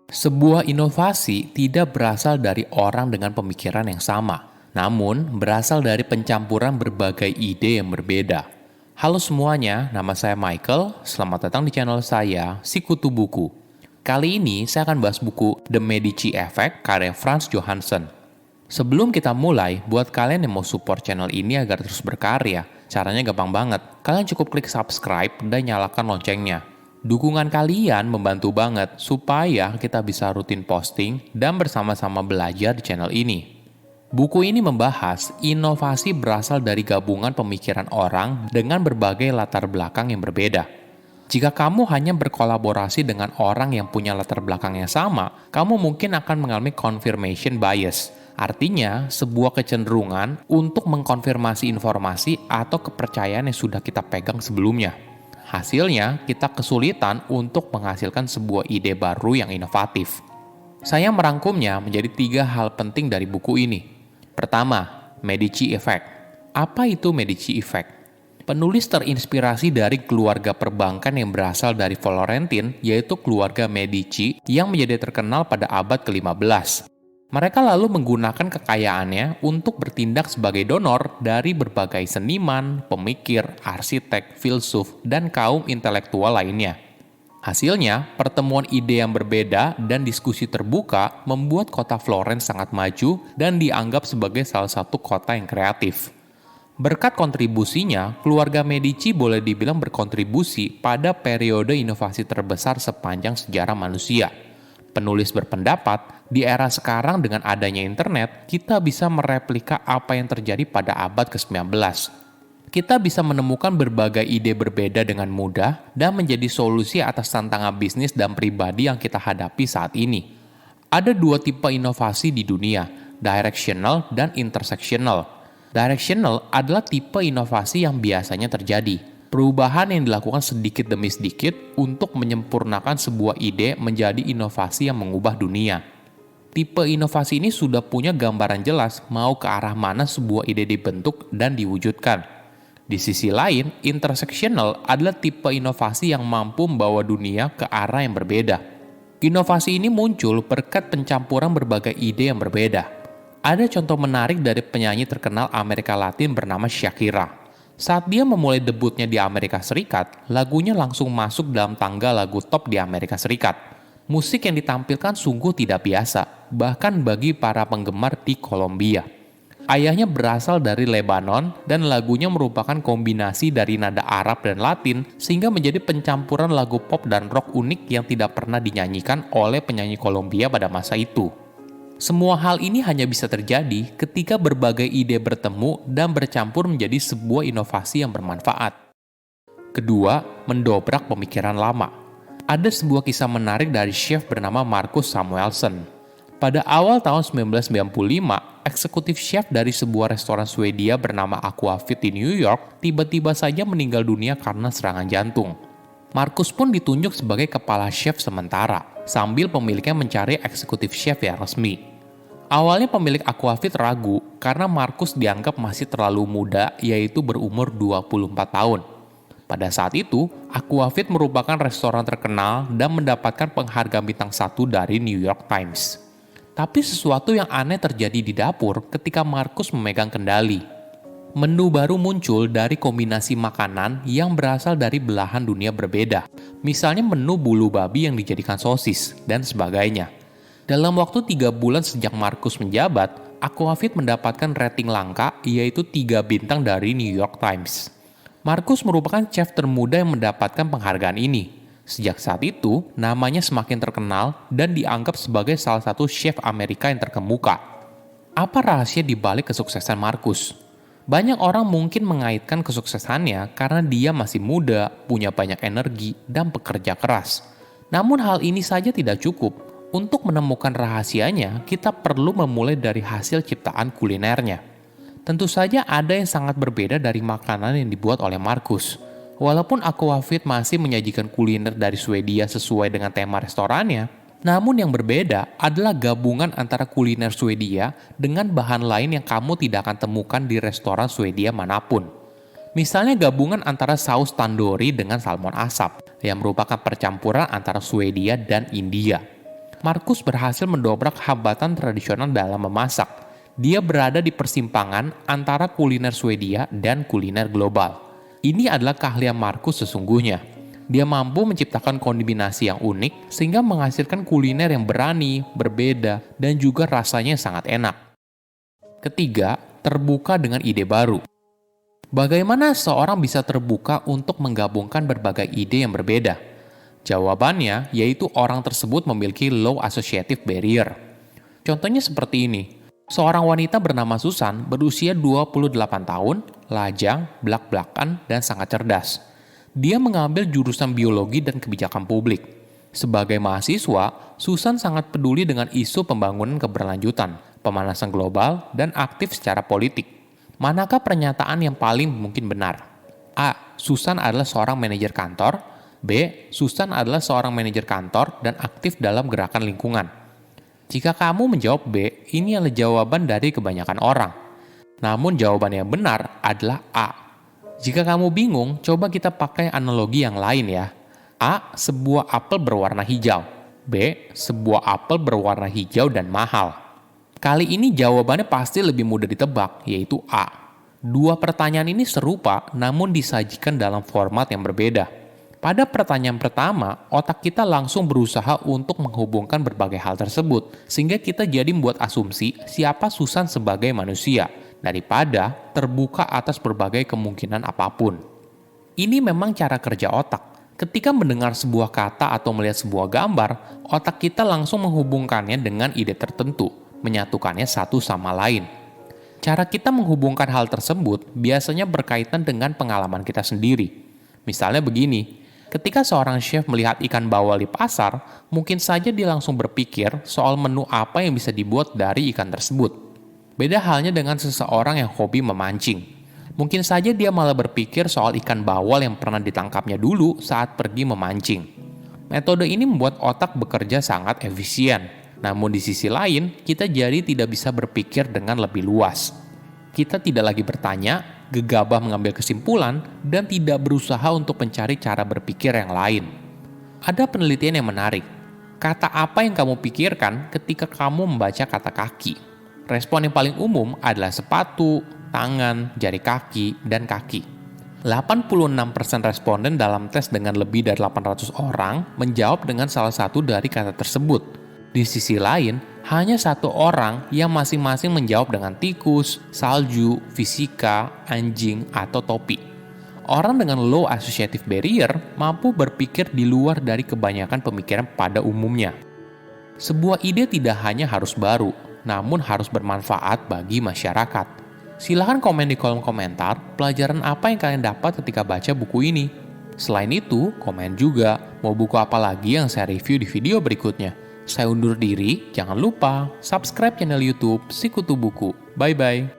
Sebuah inovasi tidak berasal dari orang dengan pemikiran yang sama, namun berasal dari pencampuran berbagai ide yang berbeda. Halo semuanya, nama saya Michael. Selamat datang di channel saya, Sikutu Buku. Kali ini saya akan bahas buku The Medici Effect karya Frans Johansson. Sebelum kita mulai, buat kalian yang mau support channel ini agar terus berkarya, caranya gampang banget. Kalian cukup klik subscribe dan nyalakan loncengnya. Dukungan kalian membantu banget supaya kita bisa rutin posting dan bersama-sama belajar di channel ini. Buku ini membahas inovasi berasal dari gabungan pemikiran orang dengan berbagai latar belakang yang berbeda. Jika kamu hanya berkolaborasi dengan orang yang punya latar belakang yang sama, kamu mungkin akan mengalami confirmation bias. Artinya, sebuah kecenderungan untuk mengkonfirmasi informasi atau kepercayaan yang sudah kita pegang sebelumnya. Hasilnya, kita kesulitan untuk menghasilkan sebuah ide baru yang inovatif. Saya merangkumnya menjadi 3 hal penting dari buku ini. Pertama, Medici Effect. Apa itu Medici Effect? Penulis terinspirasi dari keluarga perbankan yang berasal dari Florentin, yaitu keluarga Medici yang menjadi terkenal pada abad ke-15. Mereka lalu menggunakan kekayaannya untuk bertindak sebagai donor dari berbagai seniman, pemikir, arsitek, filsuf, dan kaum intelektual lainnya. Hasilnya, pertemuan ide yang berbeda dan diskusi terbuka membuat kota Florence sangat maju dan dianggap sebagai salah satu kota yang kreatif. Berkat kontribusinya, keluarga Medici boleh dibilang berkontribusi pada periode inovasi terbesar sepanjang sejarah manusia. Penulis berpendapat, di era sekarang dengan adanya internet, kita bisa mereplika apa yang terjadi pada abad ke-19. Kita bisa menemukan berbagai ide berbeda dengan mudah dan menjadi solusi atas tantangan bisnis dan pribadi yang kita hadapi saat ini. Ada 2 tipe inovasi di dunia, directional dan intersectional. Directional adalah tipe inovasi yang biasanya terjadi. Perubahan yang dilakukan sedikit demi sedikit untuk menyempurnakan sebuah ide menjadi inovasi yang mengubah dunia. Tipe inovasi ini sudah punya gambaran jelas mau ke arah mana sebuah ide dibentuk dan diwujudkan. Di sisi lain, intersectional adalah tipe inovasi yang mampu membawa dunia ke arah yang berbeda. Inovasi ini muncul berkat pencampuran berbagai ide yang berbeda. Ada contoh menarik dari penyanyi terkenal Amerika Latin bernama Shakira. Saat dia memulai debutnya di Amerika Serikat, lagunya langsung masuk dalam tangga lagu top di Amerika Serikat. Musik yang ditampilkan sungguh tidak biasa, bahkan bagi para penggemar di Kolombia. Ayahnya berasal dari Lebanon dan lagunya merupakan kombinasi dari nada Arab dan Latin sehingga menjadi pencampuran lagu pop dan rock unik yang tidak pernah dinyanyikan oleh penyanyi Kolombia pada masa itu. Semua hal ini hanya bisa terjadi ketika berbagai ide bertemu dan bercampur menjadi sebuah inovasi yang bermanfaat. Kedua, mendobrak pemikiran lama. Ada sebuah kisah menarik dari chef bernama Marcus Samuelsson. Pada awal tahun 1995, eksekutif chef dari sebuah restoran Swedia bernama Aquavit di New York tiba-tiba saja meninggal dunia karena serangan jantung. Marcus pun ditunjuk sebagai kepala chef sementara, sambil pemiliknya mencari eksekutif chef yang resmi. Awalnya pemilik Aquavit ragu karena Marcus dianggap masih terlalu muda, yaitu berumur 24 tahun. Pada saat itu, Aquavit merupakan restoran terkenal dan mendapatkan penghargaan bintang 1 dari New York Times. Tapi sesuatu yang aneh terjadi di dapur ketika Marcus memegang kendali. Menu baru muncul dari kombinasi makanan yang berasal dari belahan dunia berbeda. Misalnya menu bulu babi yang dijadikan sosis, dan sebagainya. Dalam waktu 3 bulan sejak Marcus menjabat, Aquavit mendapatkan rating langka yaitu 3 bintang dari New York Times. Marcus merupakan chef termuda yang mendapatkan penghargaan ini. Sejak saat itu, namanya semakin terkenal dan dianggap sebagai salah satu chef Amerika yang terkemuka. Apa rahasia di balik kesuksesan Marcus? Banyak orang mungkin mengaitkan kesuksesannya karena dia masih muda, punya banyak energi, dan bekerja keras. Namun hal ini saja tidak cukup. Untuk menemukan rahasianya, kita perlu memulai dari hasil ciptaan kulinernya. Tentu saja ada yang sangat berbeda dari makanan yang dibuat oleh Marcus. Walaupun Aquavit masih menyajikan kuliner dari Swedia sesuai dengan tema restorannya, namun yang berbeda adalah gabungan antara kuliner Swedia dengan bahan lain yang kamu tidak akan temukan di restoran Swedia manapun. Misalnya gabungan antara saus tandoori dengan salmon asap, yang merupakan percampuran antara Swedia dan India. Marcus berhasil mendobrak hambatan tradisional dalam memasak. Dia berada di persimpangan antara kuliner Swedia dan kuliner global. Ini adalah keahlian Marcus sesungguhnya. Dia mampu menciptakan kombinasi yang unik sehingga menghasilkan kuliner yang berani, berbeda, dan juga rasanya sangat enak. Ketiga, terbuka dengan ide baru. Bagaimana seorang bisa terbuka untuk menggabungkan berbagai ide yang berbeda? Jawabannya yaitu orang tersebut memiliki low associative barrier. Contohnya seperti ini. Seorang wanita bernama Susan berusia 28 tahun, lajang, blak-blakan, dan sangat cerdas. Dia mengambil jurusan biologi dan kebijakan publik. Sebagai mahasiswa, Susan sangat peduli dengan isu pembangunan keberlanjutan, pemanasan global, dan aktif secara politik. Manakah pernyataan yang paling mungkin benar? A. Susan adalah seorang manajer kantor. B. Susan adalah seorang manajer kantor dan aktif dalam gerakan lingkungan. Jika kamu menjawab B, ini adalah jawaban dari kebanyakan orang. Namun jawaban yang benar adalah A. Jika kamu bingung, coba kita pakai analogi yang lain ya. A. Sebuah apel berwarna hijau. B. Sebuah apel berwarna hijau dan mahal. Kali ini jawabannya pasti lebih mudah ditebak, yaitu A. Dua pertanyaan ini serupa, namun disajikan dalam format yang berbeda. Pada pertanyaan pertama, otak kita langsung berusaha untuk menghubungkan berbagai hal tersebut, sehingga kita jadi membuat asumsi siapa Susan sebagai manusia, daripada terbuka atas berbagai kemungkinan apapun. Ini memang cara kerja otak. Ketika mendengar sebuah kata atau melihat sebuah gambar, otak kita langsung menghubungkannya dengan ide tertentu, menyatukannya satu sama lain. Cara kita menghubungkan hal tersebut biasanya berkaitan dengan pengalaman kita sendiri. Misalnya begini, ketika seorang chef melihat ikan bawal di pasar, mungkin saja dia langsung berpikir soal menu apa yang bisa dibuat dari ikan tersebut. Beda halnya dengan seseorang yang hobi memancing. Mungkin saja dia malah berpikir soal ikan bawal yang pernah ditangkapnya dulu saat pergi memancing. Metode ini membuat otak bekerja sangat efisien. Namun di sisi lain, kita jadi tidak bisa berpikir dengan lebih luas. Kita tidak lagi bertanya, gegabah mengambil kesimpulan, dan tidak berusaha untuk mencari cara berpikir yang lain. Ada penelitian yang menarik. Kata apa yang kamu pikirkan ketika kamu membaca kata kaki? Respon yang paling umum adalah sepatu, tangan, jari kaki, dan kaki. 86% responden dalam tes dengan lebih dari 800 orang menjawab dengan salah satu dari kata tersebut. Di sisi lain, hanya satu orang yang masing-masing menjawab dengan tikus, salju, fisika, anjing, atau topi. Orang dengan low associative barrier mampu berpikir di luar dari kebanyakan pemikiran pada umumnya. Sebuah ide tidak hanya harus baru, namun harus bermanfaat bagi masyarakat. Silahkan komen di kolom komentar pelajaran apa yang kalian dapat ketika baca buku ini. Selain itu, komen juga mau buku apa lagi yang saya review di video berikutnya. Saya undur diri, jangan lupa subscribe channel YouTube Sikutu Buku. Bye-bye.